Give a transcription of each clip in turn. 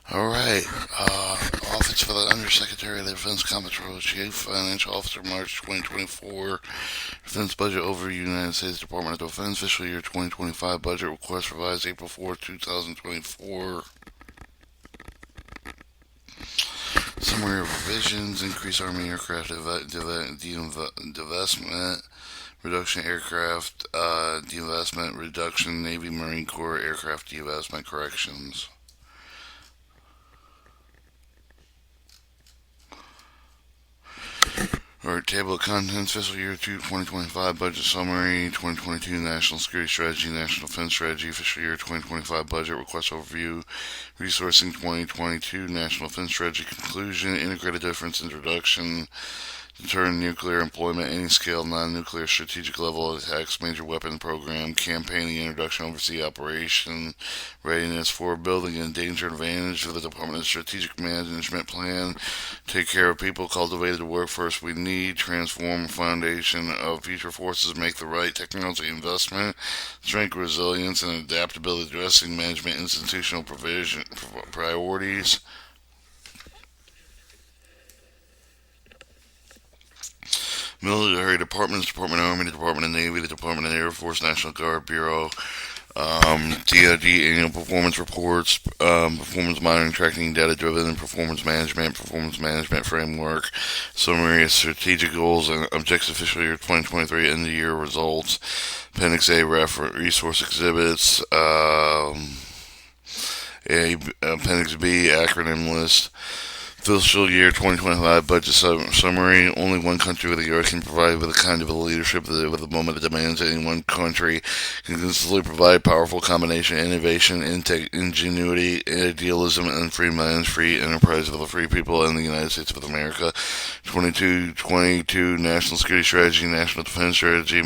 All right. Office for the Undersecretary of the Defense Comptroller, Chief Financial Officer, March 2024. Defense Budget Overview, United States Department of Defense, Fiscal Year 2025 Budget Request revised April 4, 2024. Summary of revisions: increase Army aircraft divestment, reduction aircraft divestment, reduction Navy Marine Corps aircraft divestment corrections. Alright, table of contents, fiscal year 2025 budget summary, 2022 national security strategy, national defense strategy, fiscal year 2025 budget request overview, resourcing 2022 national defense strategy conclusion, integrated defense introduction, deterrent nuclear employment, any scale, non-nuclear strategic level attacks, major weapon program, campaigning, introduction, oversee operation, readiness for building an endangered advantage for the Department of Strategic Management Plan, take care of people, cultivate the workforce we need, transform a foundation of future forces, make the right technology investment, strength, resilience, and adaptability, addressing management institutional provision priorities. Military departments, Department of Army, the Department of Navy, the Department of Air Force, National Guard Bureau, DoD annual performance reports, performance monitoring, tracking, data-driven performance management framework, summary of strategic goals and objectives of fiscal year 2023, end of year results, Appendix A, resource exhibits, Appendix B, acronym list. Fiscal year 2025 budget summary. Only one country with the earth can provide with the kind of leadership that with the moment it demands. Any one country can consistently provide powerful combination of innovation, ingenuity, idealism, and free enterprise for the free people in the United States of America. 22 National Security Strategy, National Defense Strategy,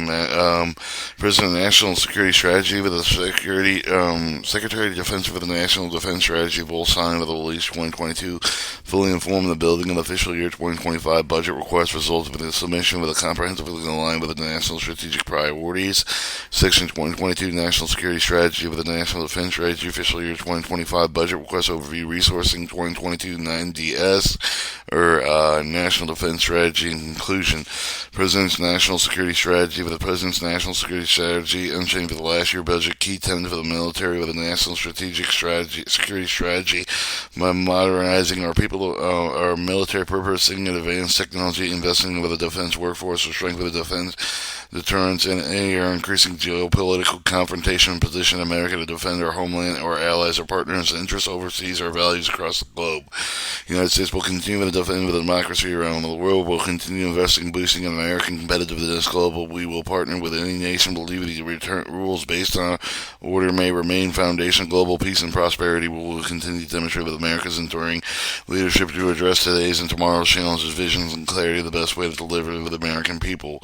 President National Security Strategy with the Secretary of Defense for the National Defense Strategy will sign with the release 2022 fully informed the building of the fiscal year 2025 budget request resulted in the submission with a comprehensively aligned with the national strategic priorities. Section 2022 National Security Strategy with the National Defense Strategy fiscal year 2025 budget request overview, resourcing 2022 9DS or National Defense Strategy and conclusion. President's National Security Strategy with the President's National Security Strategy unchanged with the last year budget, key tenets for the military with the National Strategic Strategy Security Strategy by modernizing our people, our military, purposing and advanced technology, investing with the defense workforce to strengthen the defense deterrence and our increasing geopolitical confrontation position America to defend our homeland, our allies, our partners, interests overseas, our values across the globe. The United States will continue to defend the democracy around the world. We'll continue investing, boosting American competitiveness global. We will partner with any nation believing the return rules based on order may remain foundation global peace and prosperity. We will continue to demonstrate with America's enduring leadership to address today's and tomorrow's challenges, visions, and clarity, the best way to deliver to the American people.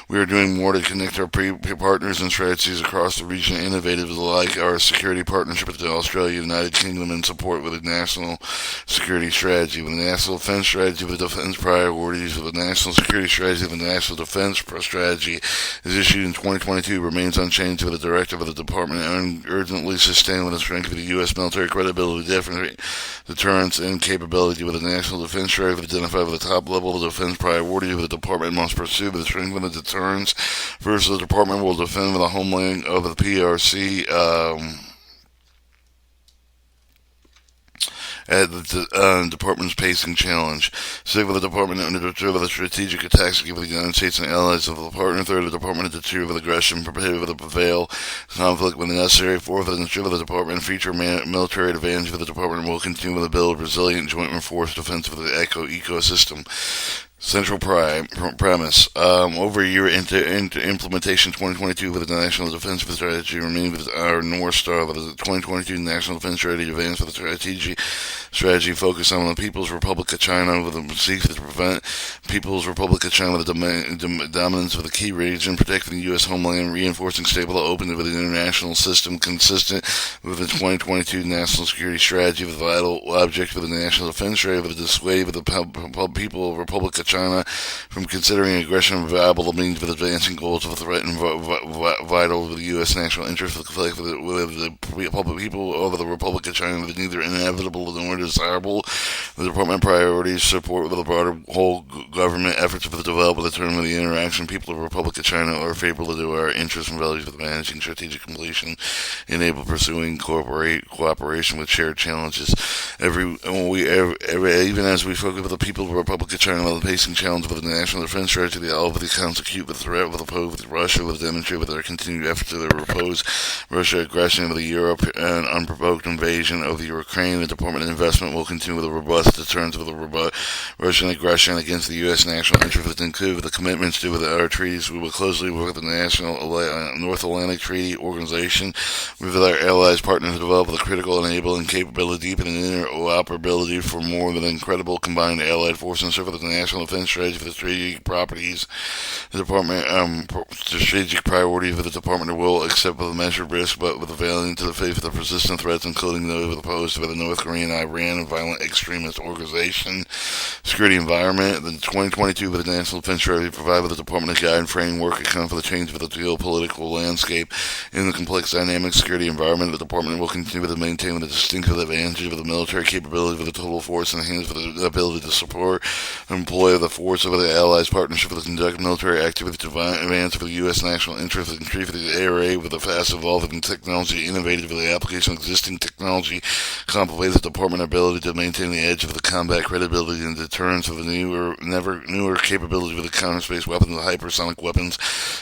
We are doing more to connect our partners and strategies across the region, innovative like our security partnership with the Australia, United Kingdom, in support with the national security strategy, with the national defense strategy, with the defense priorities, with the national security strategy, the national defense strategy is issued in 2022 remains unchanged with the directive of the department and urgently sustained with the strength of the U.S. military credibility, deterrence, and capability with the national defense strategy identified with the top level of defense priority of the department must pursue with the strength of the deterrence. First, the department will defend the homeland of the PRC. At the department's pacing challenge. Second, the department under the deter of the strategic attacks against the United States and allies of the partner. Third, the department to deter of aggression, prepared for the prevail conflict when necessary. Fourth, the ensure the department feature military advantage of the department will continue to build resilient joint reinforced defense of the ecosystem. Central premise. Over a year into implementation, 2022 with the National Defense Strategy remains with our North Star of the 2022 National Defense Strategy advance for the strategy focused on the People's Republic of China with the seek to prevent People's Republic of China with the dominance of the key region, protecting the U.S. homeland, reinforcing stable openness with the international system consistent with the 2022 National Security Strategy with the vital object of the National Defense Strategy with the dissuade of the people of Republic of China from considering aggression a viable means of advancing goals of the threat and vital to the U.S. national interest of the conflict with the public people of the Republic of China with neither inevitable nor desirable. The department priorities support with the broader whole government efforts for the development of the term of the interaction. People of the Republic of China are favorable to our interests and values with managing strategic completion, enable pursuing cooperation with shared challenges. Even as we focus with the people of the Republic of China while facing challenges with the national defense strategy, they all execute with the threat with opposed with Russia, with demonstrate with their continued efforts to oppose Russia aggression of the Europe and unprovoked invasion of the Ukraine. The Department of Investment will continue with a robust deterrence of the Russian aggression against the U.S. national interest, include the commitments to with our treaties. We will closely work with the National North Atlantic Treaty Organization with our allies partners to develop the critical enabling capability, deepening interoperability for more than incredible combined allied forces and serve with the national defense strategy for the strategic properties. The Department strategic priorities of the Department will accept with a measured risk, but with a valiant to the face of the persistent threats, including those posed by the North Korean, Iran, and violent extremist organization. Security environment. The 2022 with the National Defense Strategy provide with the Department a guide framework account for the change of the geopolitical landscape in the complex dynamic security environment. The Department will continue to maintain the distinctive advantage of the military capability of the total force and enhance the ability to support and employ the force of the Allies partnership with the conduct military activity to advance for the U.S. national interest and increase the ARA with the fast evolving technology, innovative with the application of existing technology, complements the Department ability to maintain the edge of the combat credibility and deterrence of the newer capability with the counter-space weapons, the hypersonic weapons,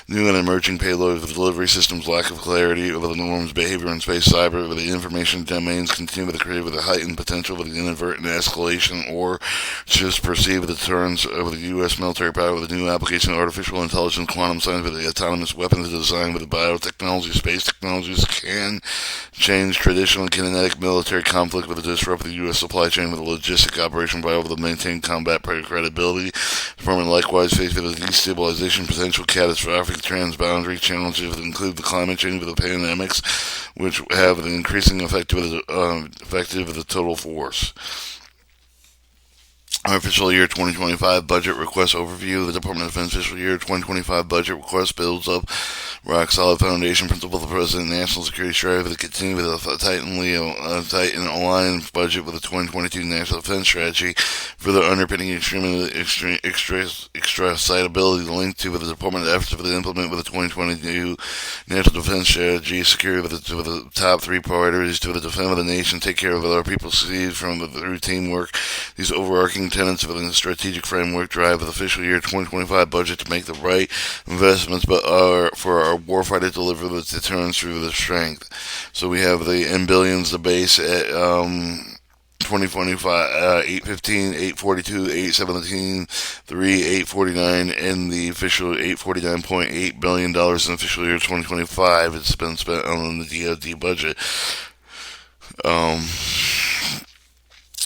new and emerging payloads with delivery systems, lack of clarity over the norms, behavior in space, cyber, with the information domains continue with the creative with the heightened potential with the inadvertent escalation or just perceived deterrence over the U.S. military power with the new application of artificial intelligence, quantum science, with the autonomous weapons design with the biotechnology, space technologies can change traditional kinetic military conflict with the disrupt the U.S. supply chain with the logistic operation vital to maintain combat credibility. The Department likewise faced with the destabilization potential catastrophic transboundary challenges that include the climate change with the pandemics, which have an increasing effect with the total force. Our fiscal year 2025 budget request overview. The Department of Defense fiscal year 2025 budget request builds up rock-solid foundation principle of the President national security strategy to continue with a tight and aligned budget with the 2022 National Defense Strategy, further underpinning extra citability linked to with the Department efforts for the implement with the 2022 National Defense Strategy, security with the top three priorities to the defend of the nation, take care of our people, succeed from through teamwork. These overarching tenets within the strategic framework drive the fiscal year 2025 budget to make the right investments, but for our warfighter to deliver the deterrence through the strength. So we have in billions the base at 2025 815, 842, 817, 849, and the official $849.8 billion in the fiscal year 2025. It's been spent on the DoD budget.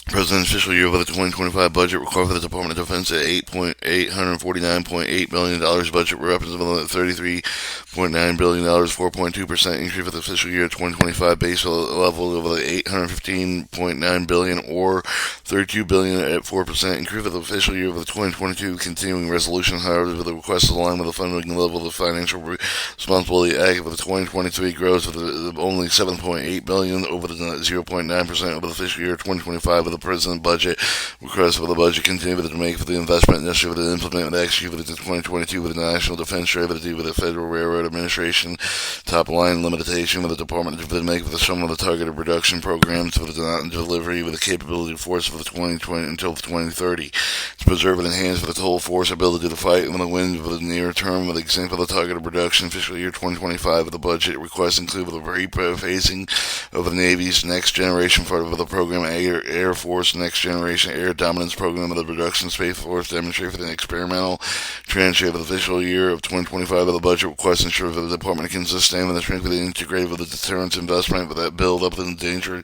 President's fiscal year with the 2025 budget required for the Department of Defense at $849.8 billion. Budget represents $33.9 billion, 4.2% increase for the fiscal year 2025 base level of the $815.9 billion or $32 billion at 4% increase for the fiscal year of the 2022 continuing resolution. However, with the request aligned with the funding level of the Financial Responsibility Act of the 2023 grows with only $7.8 billion over the 0.9% over the fiscal year 2025 with the President budget request for the budget continue to make for the investment necessary to implement and execute with the 2022 with the National Defense Strategy with the Federal Railroad Administration top line limitation with the Department to make for the sum of the targeted reduction programs for the delivery with the capability of force for the 2020 until 2030 to preserve and enhance for the total force ability to fight in the wind for the near term with the example of the targeted reduction fiscal year 2025 with the budget requests include with the phasing of the Navy's next generation part of the program Air Force Next Generation Air Dominance Program of the Reduction Space Force demonstrate for the experimental transit of the fiscal year of 2025 of the budget request ensure that the Department can sustain with the strength of the integrated with the deterrence investment with that build up in danger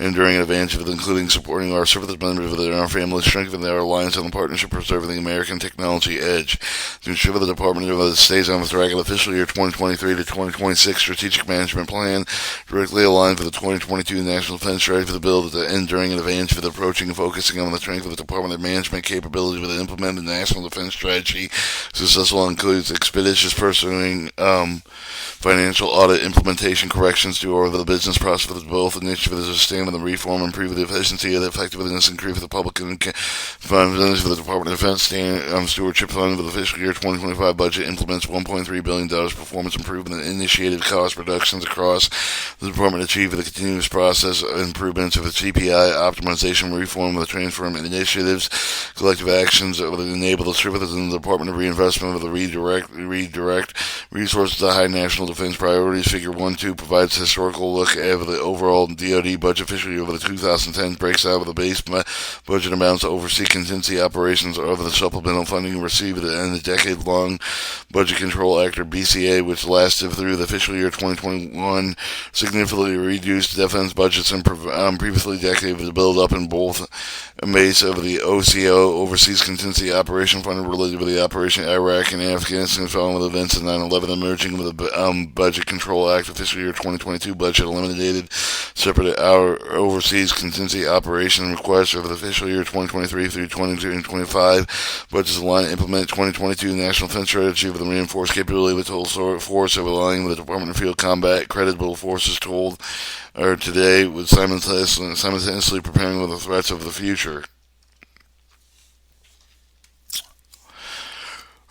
enduring advantage of including supporting our service members within our family, strengthening our alliance and the partnership, preserving the American technology edge. To ensure that the Department stays on the track of the fiscal year 2023 to 2026 strategic management plan, directly aligned with the 2022 National Defense Strategy for the build at the enduring advantage for the approaching and focusing on the strength of the Department of Management capability with the implemented National Defense Strategy. Successful includes expeditious pursuing financial audit implementation corrections to over the business process with both initiatives to sustain of the reform, improve the efficiency of the effectiveness, increase the public funds for the Department of Defense Stewardship Fund for the fiscal year 2025 budget, implements $1.3 billion performance improvement initiative cost reductions across the department, achieve the continuous process improvements of the CPI optimization reform of the transfer initiatives, collective actions that will enable the services in the Department of Reinvestment of the redirect resources to high national defense priorities. Figure 1-2 provides a historical look at the overall DoD budget fiscal year over the 2010, breaks out of the base budget amounts to oversee contingency operations of the supplemental funding received in the decade-long Budget Control Act, or BCA, which lasted through the fiscal year 2021, significantly reduced defense budgets in previously decades to build up in both base of the OCO, Overseas Contingency Operation Fund, related with the Operation Iraq and Afghanistan following the events of 9/11, emerging with the Budget Control Act of fiscal year 2022 budget eliminated separate overseas contingency operation requests over the fiscal year 2023 through 2025. Budgets align to implement 2022 National Defense Strategy with the reinforced capability of the total force of aligning with the Department of Field Combat credible forces told or today with simultaneously preparing with the threats of the future.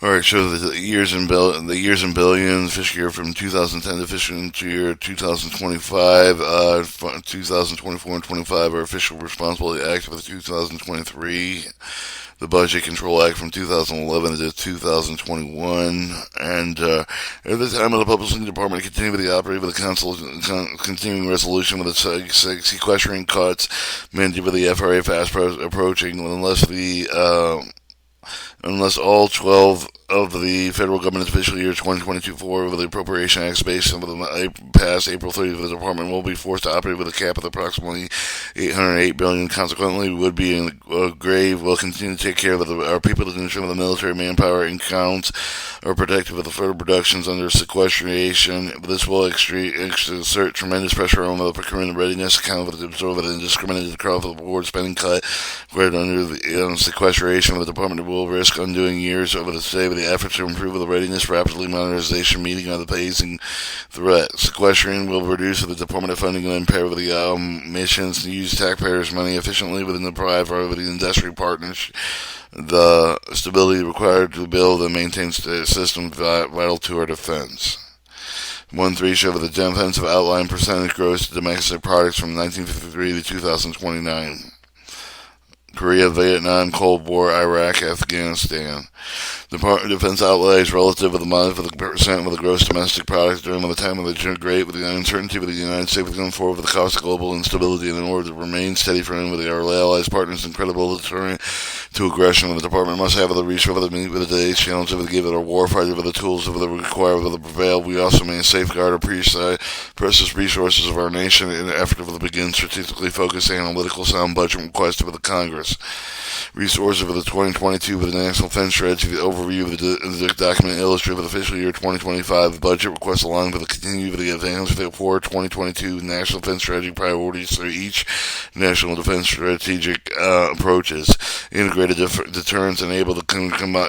All right, so the years in billions, fiscal year from 2010 to fiscal year 2025, 2024 and 25 are official responsibility act for the 2023. The Budget Control Act from 2011 to 2021, and at the time of the Publishing Department continue with the operate with the Council continuing resolution with the sequestering cuts mandated with the FRA fast approaching, unless all 12 of the federal government's fiscal year 2022 for the Appropriation Acts based on the past April 30th, the department will be forced to operate with a cap of approximately $808 billion. Consequently, would be in a grave. Will continue to take care of our people to ensure the military manpower and counts are protected with the further reductions under sequestration. This will exert tremendous pressure on the procurement readiness account of the absorb the indiscriminated across the board spending cut required under the sequestration of the department will risk undoing years over the state of the efforts to improve the readiness, rapidly modernization, meeting of the pacing threat. Sequestering will reduce the Department of Funding and impair with the missions to use taxpayers' money efficiently within the private or the industry partners. The stability required to build and maintain the system vital to our defense. 1-3 show the defensive outline percentage gross domestic products from 1953 to 2029. Korea, Vietnam, Cold War, Iraq, Afghanistan. The Department of Defense outlays relative to the money for the percent of the gross domestic product during the time of the great with the uncertainty with the United States going forward with the cost of global instability and in order to remain steady for him with our allies, partners, and credible deterrent to aggression. The department must have the resources to meet with today's challenge of the give it our warfighter with the tools of the required with the prevail. We also may safeguard our precious resources of our nation in an effort to begin strategically focused analytical sound budget request of the Congress. Resources for the 2022 with the National Defense Strategy. The overview of the document illustrative of the fiscal year 2025 budget requests along with the continue with the advance for 2022 National Defense Strategy priorities through each National Defense Strategic approaches. Integrated deterrence enable the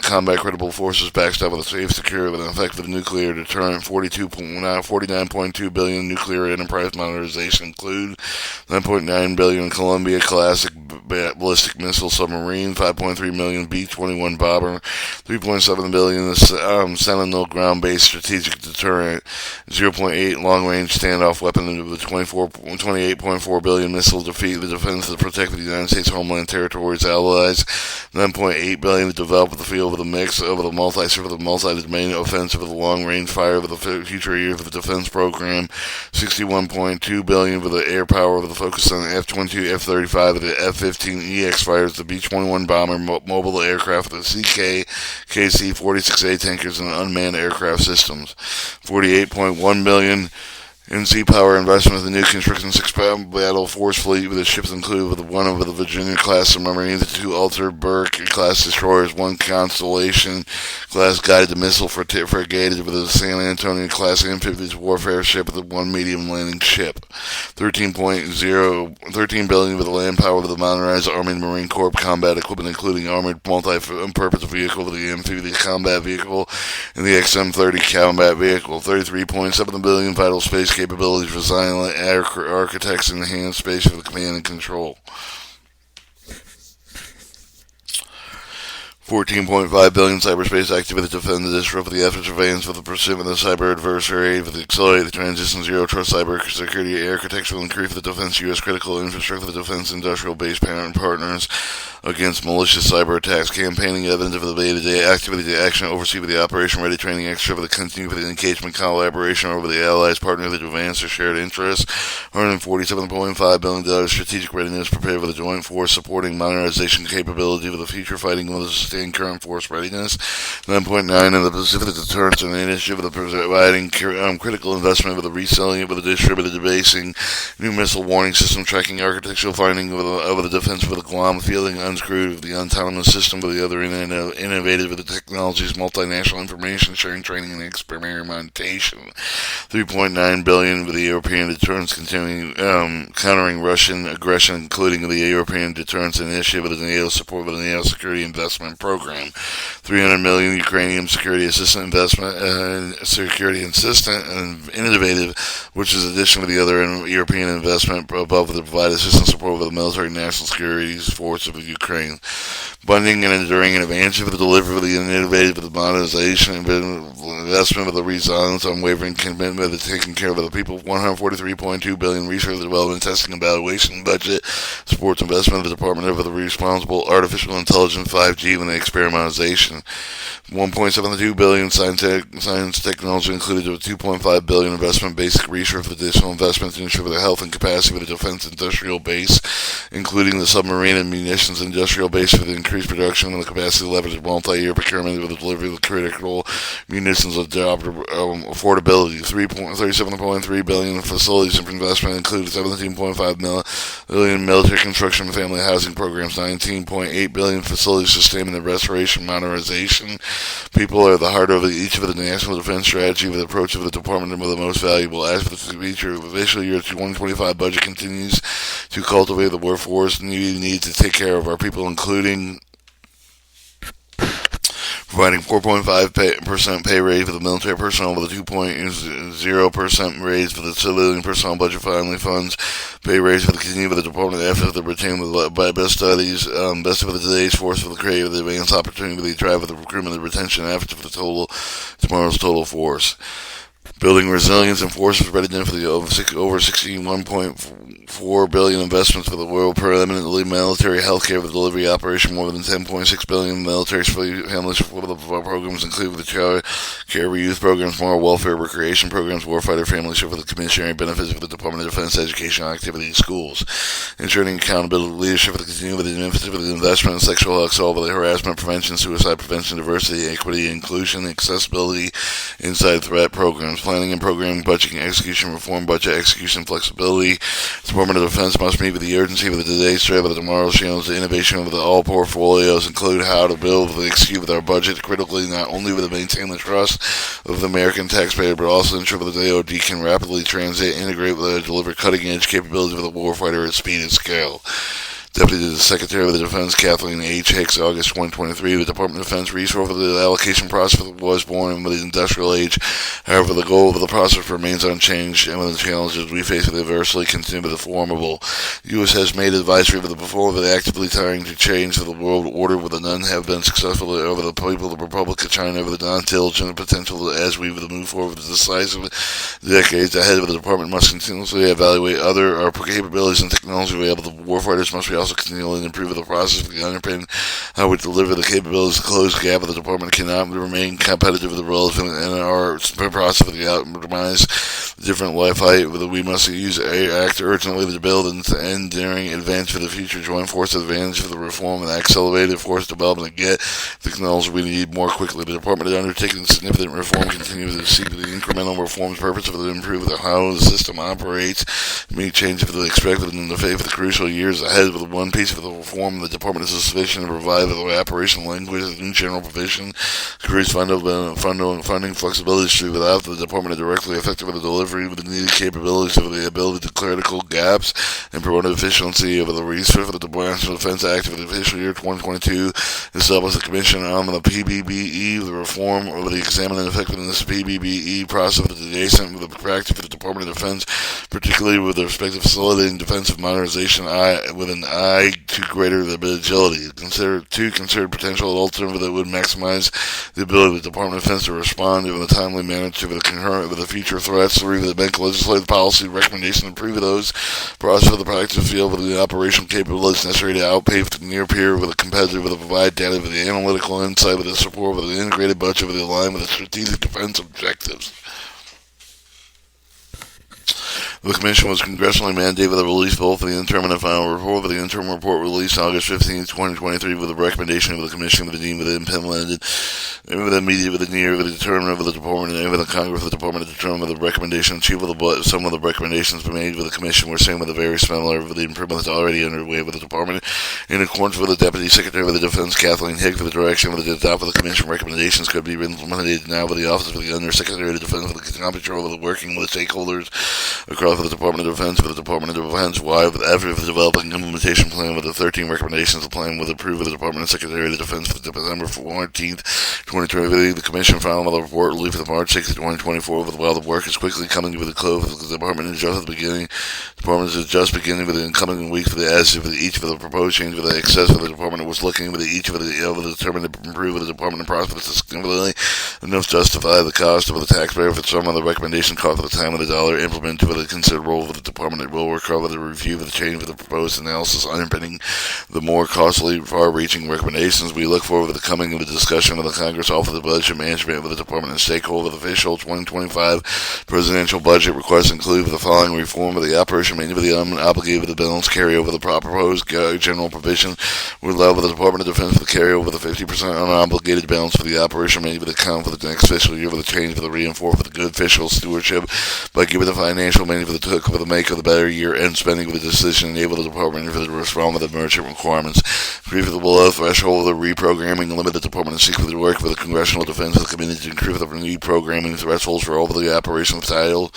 combat credible forces backstop with a safe, secure, and effective nuclear deterrent. 49.2 billion nuclear enterprise modernization include 9.9 billion Columbia classic ballistic missile submarine, 5.3 million B-21 bomber, 3.7 billion Sentinel ground-based strategic deterrent, 0.8 long-range standoff weapon with 28.4 billion missile defeat the defense to protect the United States homeland territories allies, 9.8 billion to develop the field with a mix of the multi-domain offensive with the long-range fire with the future years of the defense program, 61.2 billion with the air power with a focus on the F-22, F-35, the F-15EX fighters, the B-21 bomber, mobile aircraft, the KC-46A tankers, and unmanned aircraft systems. 48.1 billion in sea power investment with the new construction 6 battle force fleet with the ships included with one of the Virginia class submarines, the 2 Alter Burke class destroyers, 1 Constellation class guided missile frigate with the San Antonio class amphibious warfare ship with the 1 medium landing ship. 13 billion with the land power with the modernized Army and Marine Corps combat equipment including armored multi-purpose vehicle with the amphibious combat vehicle and the XM-30 combat vehicle. 33.7 billion vital space capabilities, resilient architects, and enhanced space for the command and control. 14.5 billion cyberspace activity to defend the disrupt the efforts of advance for the pursuit of the cyber adversary, for the accelerate the transition zero trust cyber security architecture will increase the defense U.S. critical infrastructure for the defense industrial base parent partners against malicious cyber attacks, campaigning evidence of the day-to-day activity to action, oversee with the operation ready training extra for the continue for the engagement collaboration over the allies partner that advance their shared interests, $147.5 billion strategic readiness prepared for the joint force supporting modernization capability for the future fighting with the sustained current force readiness, 9.9 in the Pacific deterrence and initiative of the providing critical investment with the reselling with the distributed debasing, new missile warning system tracking architectural finding of the defense for the Guam fielding unscrewed with the autonomous system with the other innovative with the technologies multinational information sharing training and experimentation, 3.9 billion with the European deterrence continuing countering Russian aggression including the European deterrence initiative with the NATO support with the NATO security investment program, 300 million Ukrainian security assistant investment security assistant and innovative, which is addition with the other European investment above the provide assistance support with the military national security force of Ukraine. Funding and enduring and advancing for the delivery of the innovative of the modernization and investment of the resilience, unwavering commitment to taking care of the people, 143.2 billion research, development, testing, and evaluation budget, supports investment of the Department of the Responsible Artificial Intelligence 5G when experimentalization, 1.72 billion science technology included with 2.5 billion investment basic research for additional investments to ensure the health and capacity of the defense industrial base, including the submarine and munitions industrial base for the increased production and the capacity to leverage multi-year procurement with the delivery of the critical munitions of affordability. 37.3 billion facilities and investment included 17.5 billion military construction and family housing programs, 19.8 billion facilities sustainment and restoration modernization. People are the heart of each of the national defense strategy with the approach of the department of the most valuable. As for the future, the fiscal year 2025 budget continues to cultivate the workforce need to take care of our people, including providing 4.5% pay raise for the military personnel with a 2.0% raise for the civilian personnel budget family funds, pay raise for the continue for the department after the retain by best studies, best of the today's force for the creative advanced opportunity to drive for the recruitment and retention efforts for the tomorrow's total force. Building resilience and forces readiness for the over 61.4 billion investments for the world permanently military healthcare for the delivery operation, more than 10.6 billion military families for the programs including the child care youth programs, moral welfare, recreation programs, warfighter families for the commissionary benefits for the Department of Defense educational activity schools, ensuring accountability leadership for the continuing for the investment in sexual assault, for the harassment prevention, suicide prevention, diversity, equity, inclusion, accessibility, inside threat programs, planning and programming, budgeting, execution, reform, budget execution, flexibility. The Department of Defense must meet with the urgency of the today's threat of the tomorrow's channels. The innovation of all portfolios include how to build, execute with our budget critically, not only with maintain the trust of the American taxpayer, but also ensure that the DoD can rapidly transit, integrate with and deliver cutting-edge capabilities of the warfighter at speed and scale. Deputy Secretary of the Defense Kathleen H. Hicks, August 2023, the Department of Defense resource for the allocation process was born with the industrial age. However, the goal of the process remains unchanged, and with the challenges we face with adversely continue to be formidable. The U.S. has made advisory for the before of it actively trying to change the world order, with the none have been successful over the people of the Republic of China, over the non-intelligent potential as we move forward with the decisive decades ahead. The Department must continuously evaluate our capabilities and technology available. The warfighters must be also continually improve the process of the underpin how we deliver the capabilities to close the gap of the department cannot remain competitive with the relevant and our process of the optimize different life height. We must act urgently to build and enduring advance for the future joint force advantage for the reform and accelerated force development and get the technology we need more quickly. The department is undertaking significant reform continues to seek the incremental reforms purpose of improve how the system operates, meet changes for the expected in the face of the crucial years ahead. With one piece of the reform, the department is sufficient to provide the operational language and new general provision, increase funding flexibility without the department directly effective with the delivery delivery with the needed capabilities of the ability to critical gaps and promote efficiency of the research for the National Defense Act of the official year 2022, established the Commission on the PBBE, the reform of the examining effectiveness of PBBE process with the adjacent with the practice for the Department of Defense, particularly with respect to facilitating defensive modernization with an eye to greater agility. Considered potential alternative that would maximize the ability of the Department of Defense to respond in a timely manner to the concurrent with the future threats, to review the bank legislative policy recommendation and preview those process of the practice field with the operational capabilities necessary to outpace the near peer with a competitor with a provide data with the analytical insight with the support with the integrated budget with the line with the strategic defense objectives. The Commission was congressionally mandated with the release both of the interim and the final report, with the interim report released August 15, 2023, with a recommendation of the Commission with the deemed with the implemented, and with the immediate, with the near, with the determined of the Department, and with the Congress of the Department to determine with the recommendation achieved with the some of the recommendations made with the Commission were same with the very similar with the improvements already underway with the Department, in accordance with the Deputy Secretary of the Defense, Kathleen Hicks, for the direction with the adopt of the Commission recommendations could be implemented now with the Office of the Undersecretary of the Defense with the control of the working with stakeholders across the Department of Defense, with the Department of Defense wide with effort of developing implementation plan with the 13 recommendations. The plan was approved with the Department of Secretary of the Defense for December 14th, 2023. The Commission filed the report released for March 6th, 2024. While the work is quickly coming to the close, the Department is just beginning. The Department is just beginning with the incoming weeks for the as with each of the proposed changes with the excess of the Department was looking with each of the determined to improve with the Department of prospects significantly enough to justify the cost of the taxpayer for some of the recommendation cost of the time of the dollar implemented with the considered role of the Department. It will recover the review of the change of the proposed analysis underpinning the more costly, far-reaching recommendations. We look forward to the coming of the discussion of the Congress Office of Budget Management with the Department and stakeholder official 2025 presidential budget requests include the following reform of the operation maintenance of the unobligated with the balance carryover the proposed general provision would allow the Department of Defense to carry over the 50% unobligated balance for the operation made with the account for the next fiscal year with the change for the reinforce for the good fiscal stewardship by giving the financial money for the took for the make of the better year end spending with the decision enable the Department to respond with the merchant requirements. Increase the below threshold of the reprogramming limit the Department to seek with the work with the Congressional Defense of the Committee to increase the reprogramming thresholds for all of the operational titles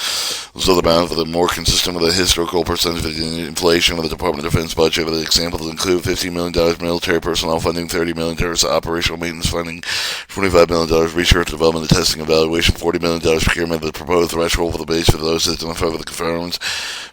so the balance for the more consistent with the historical percentage of the inflation of the Department of Defense budget with the examples include $15 million military personnel funding, $30 million operational maintenance funding, $25 million research, development, and testing evaluation, $40 million procurement of the proposed threshold for the base for those that identify with the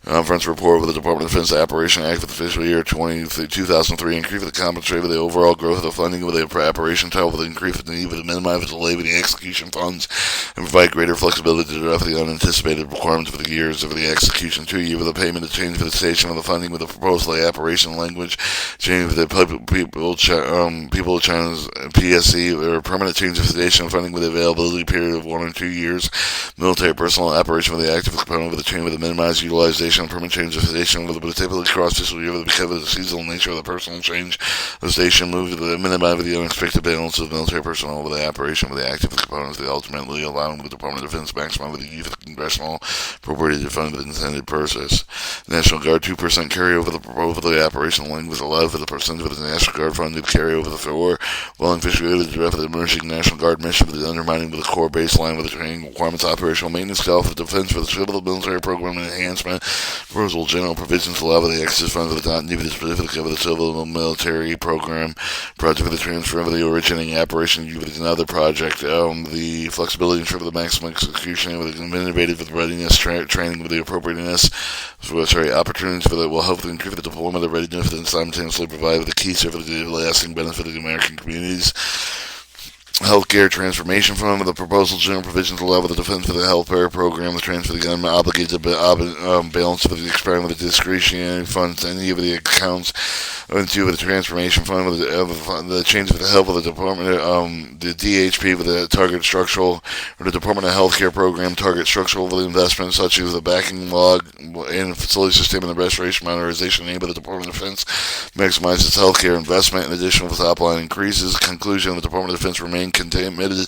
conference report with the Department of Defense Operation Act for the fiscal year 2003, increase the compensate with the overall growth of the funding with the operation title with the increase of the need to minimize the delay with the execution funds and provide greater flexibility to address the unanticipated requirements for the years of the execution. 2 year with the payment to change for the station of the funding with the proposed operation language change for the people of China's PSC or permanent change of station funding with the availability period of 1 or 2 years. Military personnel operation with the active component with the change with the minimized utilization of permanent change of station with the typically cross fiscal year because of the seasonal nature of the personal change of the station moved to the minimize with the unexpected balance of military personnel with the operation with the active components the ultimately allowing the Department of Defense maximum with the use of the congressional appropriated to fund the intended purpose. National Guard 2% carryover the proposal of the operation link was allowed for the percentage of the National Guard funded carryover the floor while in fiscal year the direct of the emerging National Guard mission with the undermining with the core baseline with the training requirements operational maintenance call for defense for the civil military program and enhancement proposal general provisions allow for the excess funds that not needed specifically of the civil military program project for the transfer of the originating operation with another project the flexibility for the maximum execution with the innovative with readiness training with the appropriateness opportunities for that will help to increase the deployment of readiness and simultaneously provide the key service the lasting benefit of the American communities. Healthcare Transformation Fund with the proposal general provisions allow the defense for the healthcare program the transfer the government obligated balance of the experiment with the discretionary funds any of the accounts into the transformation fund with the change of the help of the department the DHP with the target structural or the Department of Healthcare program target structural of the investment such as the backing log and facility system and the restoration modernization enable the Department of Defense maximize its healthcare investment in addition to the top line increases conclusion the Department of Defense remain blank committed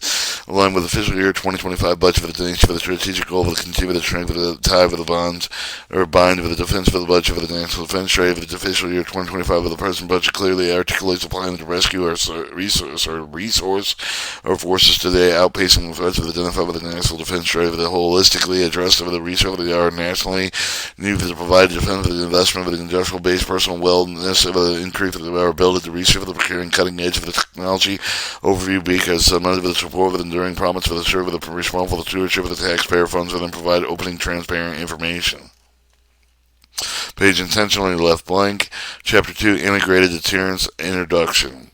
along with the fiscal year 2025 budget for the nation for the strategic goal of the continue the strength of the tie of the bonds or bind of the defense for the budget for the national defense trade for the fiscal year 2025 of the present budget clearly articulates a plan to rescue our resource our forces today outpacing the threats of identified with the national defense trade for the holistically addressed of the resource of the are nationally need to provide defense of the investment of the industrial base personal wellness of the increase of our ability to research for the procuring cutting edge of the technology overview because much of the support of the enduring promise for the serve of the responsible stewardship of the taxpayer funds and then provide opening transparent information. Page intentionally left blank. Chapter 2, Integrated Deterrence Introduction.